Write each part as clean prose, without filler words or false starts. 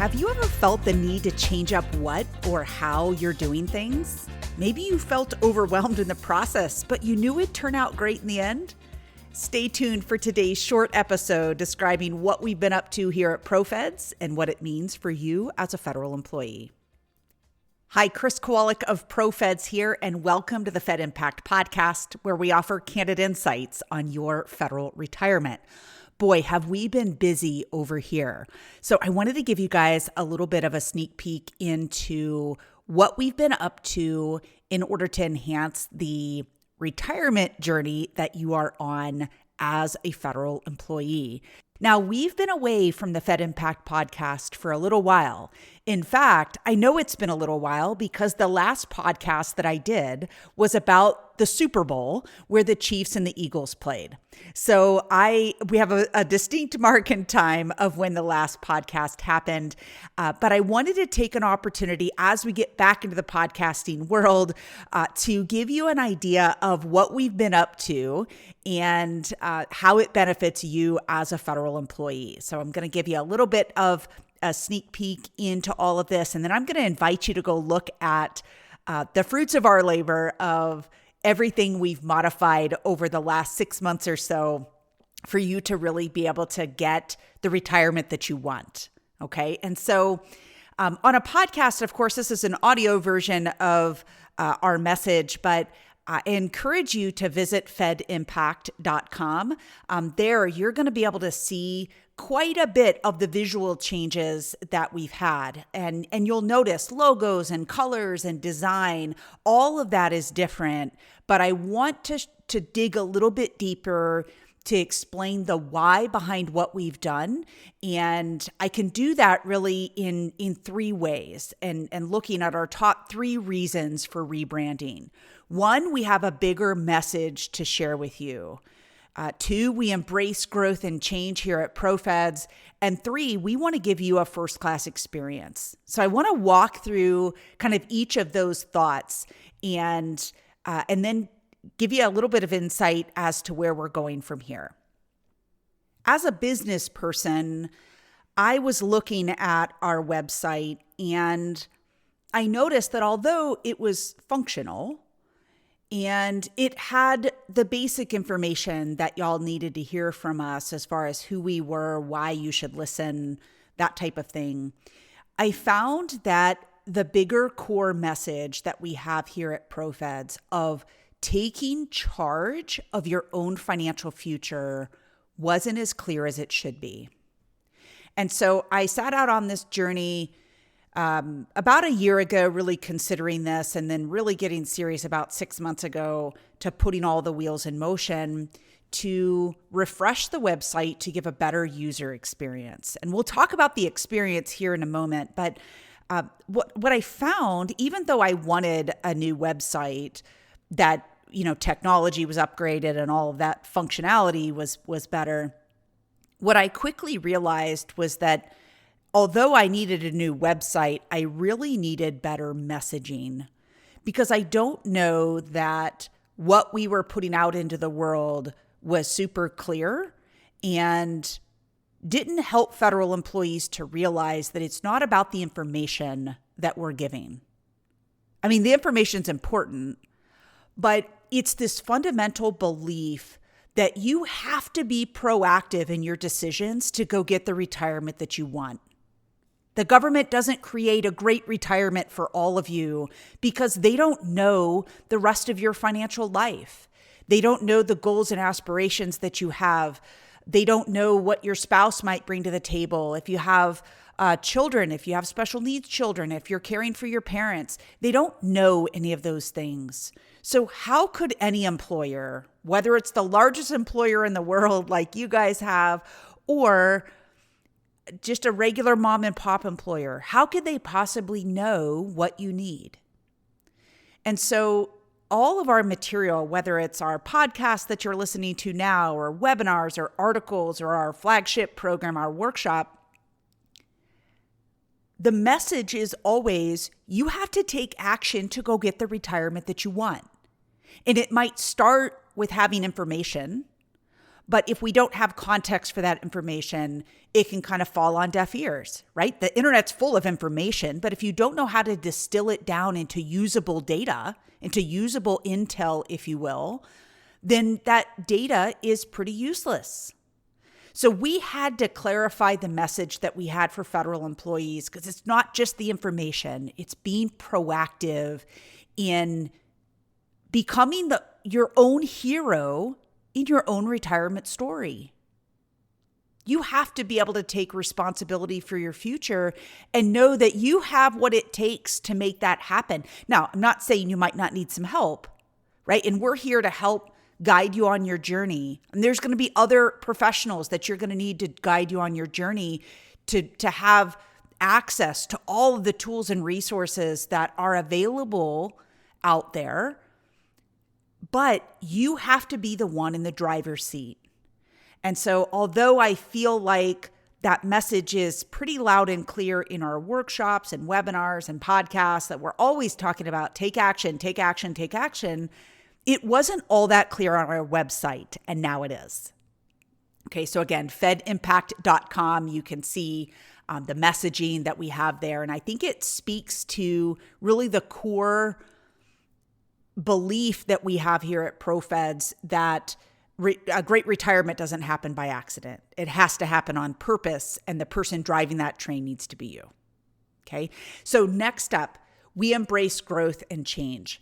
Have you ever felt the need to change up what or how you're doing things? Maybe you felt overwhelmed in the process, but you knew it'd turn out great in the end? Stay tuned for today's short episode describing what we've been up to here at ProFeds and what it means for you as a federal employee. Hi, Chris Kowalik of ProFeds here, and welcome to the Fed Impact Podcast, where we offer candid insights on your federal retirement. Boy, have we been busy over here. So I wanted to give you guys a little bit of a sneak peek into what we've been up to in order to enhance the retirement journey that you are on as a federal employee. Now, we've been away from the Fed Impact Podcast for a little while. In fact, I know it's been a little while because the last podcast that I did was about the Super Bowl where the Chiefs and the Eagles played. So we have a distinct mark in time of when the last podcast happened. But I wanted to take an opportunity as we get back into the podcasting world to give you an idea of what we've been up to and how it benefits you as a federal employee. So I'm going to give you a little bit of a sneak peek into all of this, and then I'm going to invite you to go look at the fruits of our labor of everything we've modified over the last 6 months or so for you to really be able to get the retirement that you want. Okay. And so on a podcast, of course, this is an audio version of our message, but I encourage you to visit fedimpact.com. There, you're going to be able to see quite a bit of the visual changes that we've had. And you'll notice logos and colors and design, all of that is different. But I want to dig a little bit deeper to explain the why behind what we've done. And I can do that really in three ways and looking at our top three reasons for rebranding. One, we have a bigger message to share with you. Two, we embrace growth and change here at ProFeds. And three, we want to give you a first-class experience. So I want to walk through kind of each of those thoughts and then give you a little bit of insight as to where we're going from here. As a business person, I was looking at our website and I noticed that although it was functional, and it had the basic information that y'all needed to hear from us as far as who we were, why you should listen, that type of thing. I found that the bigger core message that we have here at ProFeds of taking charge of your own financial future wasn't as clear as it should be. And so I set out on this journey about a year ago, really considering this, and then really getting serious about 6 months ago to putting all the wheels in motion to refresh the website to give a better user experience. And we'll talk about the experience here in a moment. But what I found, even though I wanted a new website that, technology was upgraded and all of that functionality was better, what I quickly realized was that although I needed a new website, I really needed better messaging because I don't know that what we were putting out into the world was super clear and didn't help federal employees to realize that it's not about the information that we're giving. I mean, the information's important, but it's this fundamental belief that you have to be proactive in your decisions to go get the retirement that you want. The government doesn't create a great retirement for all of you because they don't know the rest of your financial life. They don't know the goals and aspirations that you have. They don't know what your spouse might bring to the table. If you have children, if you have special needs children, if you're caring for your parents, they don't know any of those things. So how could any employer, whether it's the largest employer in the world like you guys have, or just a regular mom and pop employer, how could they possibly know what you need? And so all of our material, whether it's our podcast that you're listening to now, or webinars or articles or our flagship program, our workshop, the message is always you have to take action to go get the retirement that you want. And it might start with having information, But if we don't have context for that information, it can kind of fall on deaf ears, right? The internet's full of information, but if you don't know how to distill it down into usable data, into usable intel, if you will, then that data is pretty useless. So we had to clarify the message that we had for federal employees, because it's not just the information, it's being proactive in becoming your own hero in your own retirement story. You have to be able to take responsibility for your future and know that you have what it takes to make that happen. Now, I'm not saying you might not need some help, right? And we're here to help guide you on your journey. And there's going to be other professionals that you're going to need to guide you on your journey to have access to all of the tools and resources that are available out there. But you have to be the one in the driver's seat. And so although I feel like that message is pretty loud and clear in our workshops and webinars and podcasts that we're always talking about, take action, take action, take action, it wasn't all that clear on our website, and now it is. Okay, so again, fedimpact.com, you can see the messaging that we have there. And I think it speaks to really the core belief that we have here at ProFeds that a great retirement doesn't happen by accident. It has to happen on purpose, and the person driving that train needs to be you. Okay, so next up, we embrace growth and change.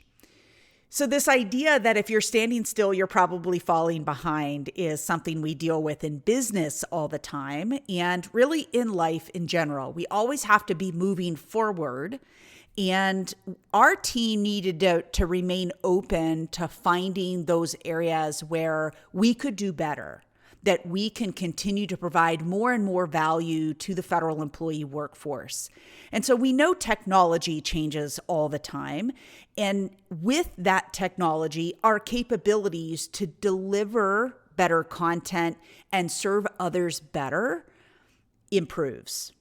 So this idea that if you're standing still, you're probably falling behind is something we deal with in business all the time, and really in life in general. We always have to be moving forward, and our team needed to remain open to finding those areas where we could do better, that we can continue to provide more and more value to the federal employee workforce. And so we know technology changes all the time. And with that technology, our capabilities to deliver better content and serve others better improves.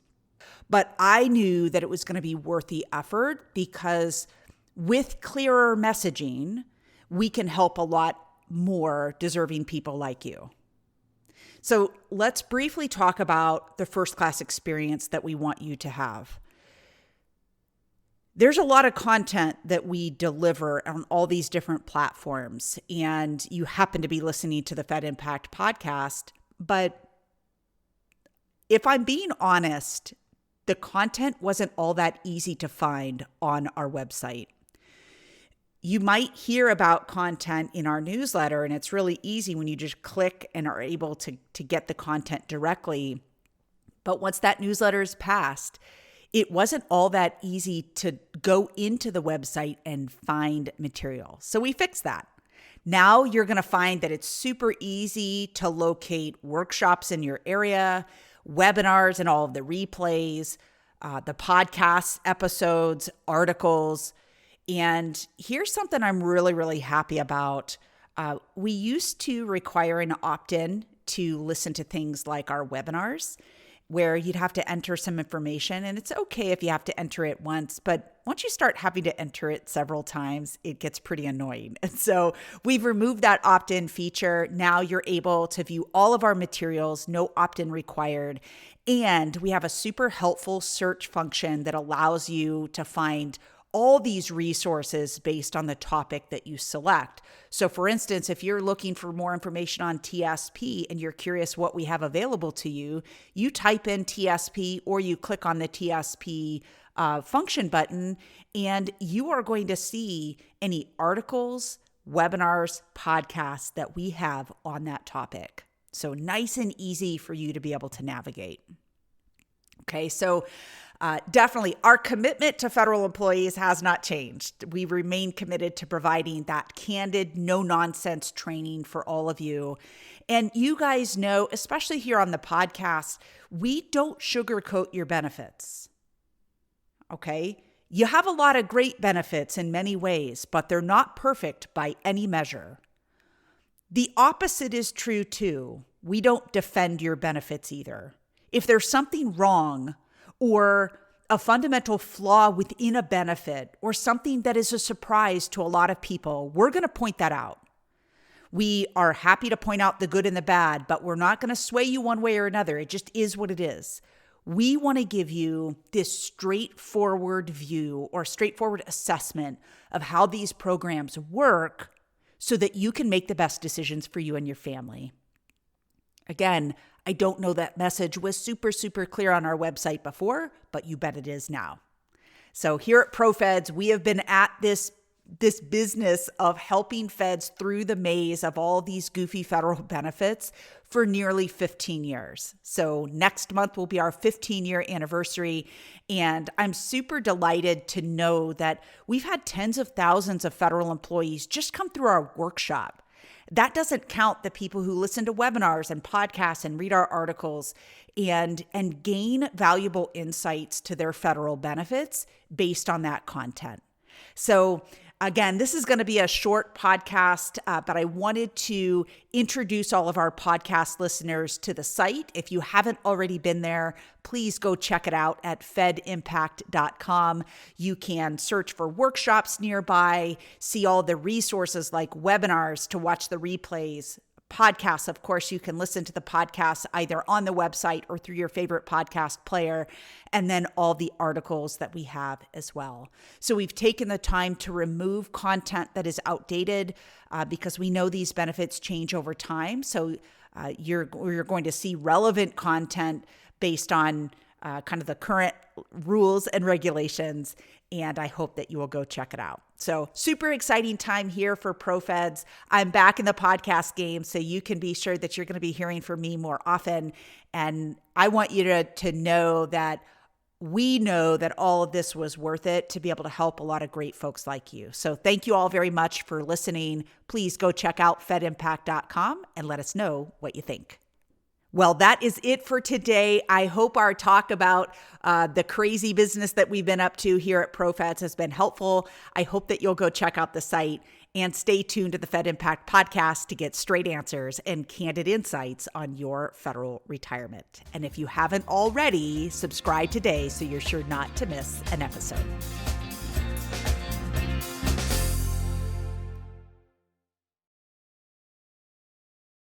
But I knew that it was going to be worth the effort, because with clearer messaging, we can help a lot more deserving people like you. So let's briefly talk about the first-class experience that we want you to have. There's a lot of content that we deliver on all these different platforms, and you happen to be listening to the Fed Impact podcast. But if I'm being honest, the content wasn't all that easy to find on our website. You might hear about content in our newsletter, and it's really easy when you just click and are able to get the content directly. But once that newsletter is passed, it wasn't all that easy to go into the website and find material. So we fixed that. Now you're going to find that it's super easy to locate workshops in your area, webinars and all of the replays, the podcast episodes, articles. And here's something I'm really, really happy about. We used to require an opt-in to listen to things like our webinars, where you'd have to enter some information. And it's okay if you have to enter it once, but once you start having to enter it several times, it gets pretty annoying. And so we've removed that opt-in feature. Now you're able to view all of our materials, no opt-in required. And we have a super helpful search function that allows you to find all these resources based on the topic that you select. So for instance, if you're looking for more information on TSP and you're curious what we have available to you, you type in TSP or you click on the TSP function button, and you are going to see any articles, webinars, podcasts that we have on that topic. So nice and easy for you to be able to navigate. Okay, so definitely our commitment to federal employees has not changed. We remain committed to providing that candid, no-nonsense training for all of you. And you guys know, especially here on the podcast, we don't sugarcoat your benefits. Okay? You have a lot of great benefits in many ways, but they're not perfect by any measure. The opposite is true too. We don't defend your benefits either. If there's something wrong or a fundamental flaw within a benefit or something that is a surprise to a lot of people, we're going to point that out. We are happy to point out the good and the bad, but we're not going to sway you one way or another. It just is what it is. We want to give you this straightforward view or straightforward assessment of how these programs work so that you can make the best decisions for you and your family. Again, I don't know that message was super clear on our website before, but you bet it is now. So here at ProFeds, we have been at this business of helping feds through the maze of all these goofy federal benefits for nearly 15 years. So next month will be our 15-year anniversary. And I'm super delighted to know that we've had tens of thousands of federal employees just come through our workshop. That doesn't count the people who listen to webinars and podcasts and read our articles and gain valuable insights to their federal benefits based on that content. So again, this is going to be a short podcast, but I wanted to introduce all of our podcast listeners to the site. If you haven't already been there, please go check it out at fedimpact.com. You can search for workshops nearby, see all the resources like webinars to watch the replays. Podcasts, of course, you can listen to the podcasts either on the website or through your favorite podcast player, and then all the articles that we have as well. So we've taken the time to remove content that is outdated because we know these benefits change over time. So you're going to see relevant content based on kind of the current rules and regulations, and I hope that you will go check it out. So super exciting time here for ProFeds. I'm back in the podcast game, so you can be sure that you're going to be hearing from me more often. And I want you to know that we know that all of this was worth it to be able to help a lot of great folks like you. So thank you all very much for listening. Please go check out fedimpact.com and let us know what you think. Well, that is it for today. I hope our talk about the crazy business that we've been up to here at ProFeds has been helpful. I hope that you'll go check out the site and stay tuned to the Fed Impact podcast to get straight answers and candid insights on your federal retirement. And if you haven't already, subscribe today so you're sure not to miss an episode.